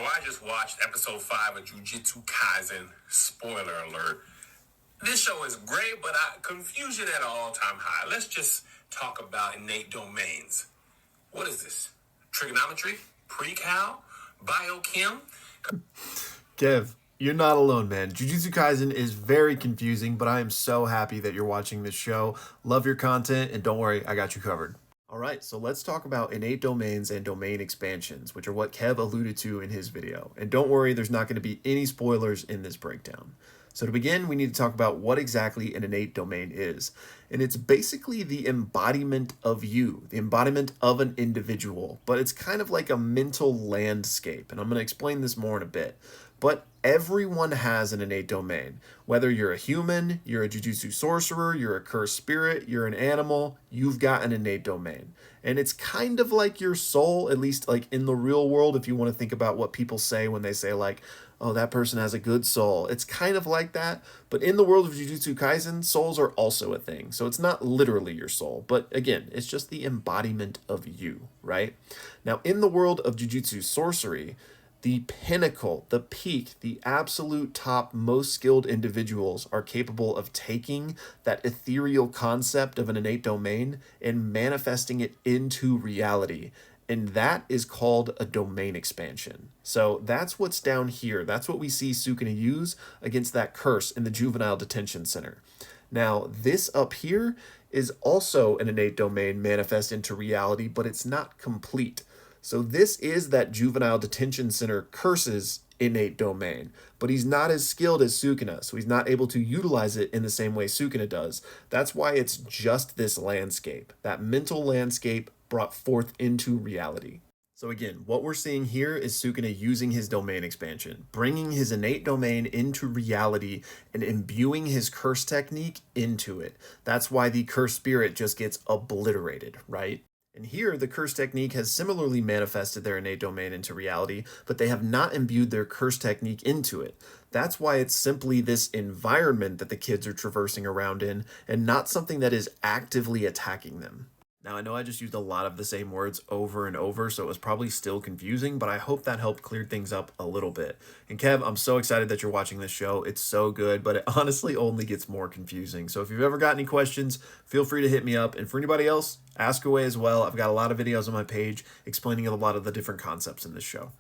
I just watched episode 5 of Jujutsu Kaisen. Spoiler alert. This show is great, but confusion at an all-time high. Let's just talk about innate domains. What is this? Trigonometry? Pre-cal? Biochem? Kev, you're not alone, man. Jujutsu Kaisen is very confusing, but I am so happy that you're watching this show. Love your content, and don't worry, I got you covered. All right, so let's talk about innate domains and domain expansions, which are what Kev alluded to in his video. And don't worry, there's not going to be any spoilers in this breakdown. So to begin, we need to talk about what exactly an innate domain is. And it's basically the embodiment of you, the embodiment of an individual, but it's kind of like a mental landscape. And I'm going to explain this more in a bit. But everyone has an innate domain. Whether you're a human, you're a Jujutsu sorcerer, you're a cursed spirit, you're an animal, you've got an innate domain. And it's kind of like your soul, at least like in the real world, if you want to think about what people say when they say like, oh, that person has a good soul. It's kind of like that. But in the world of Jujutsu Kaisen, souls are also a thing. So it's not literally your soul. But again, it's just the embodiment of you, right? Now, in the world of Jujutsu sorcery, the pinnacle, the peak, the absolute top most skilled individuals are capable of taking that ethereal concept of an innate domain and manifesting it into reality. And that is called a domain expansion. So that's what's down here. That's what we see Sukuna use against that curse in the juvenile detention center. Now, this up here is also an innate domain manifest into reality, but it's not complete. So this is that juvenile detention center curse's innate domain, but he's not as skilled as Sukuna, so he's not able to utilize it in the same way Sukuna does. That's why it's just this landscape, that mental landscape brought forth into reality. So again, what we're seeing here is Sukuna using his domain expansion, bringing his innate domain into reality and imbuing his curse technique into it. That's why the cursed spirit just gets obliterated, right? And here, the curse technique has similarly manifested their innate domain into reality, but they have not imbued their curse technique into it. That's why it's simply this environment that the kids are traversing around in, and not something that is actively attacking them. Now, I know I just used a lot of the same words over and over, so it was probably still confusing, but I hope that helped clear things up a little bit. And Kev, I'm so excited that you're watching this show. It's so good, but it honestly only gets more confusing. So if you've ever got any questions, feel free to hit me up. And for anybody else, ask away as well. I've got a lot of videos on my page explaining a lot of the different concepts in this show.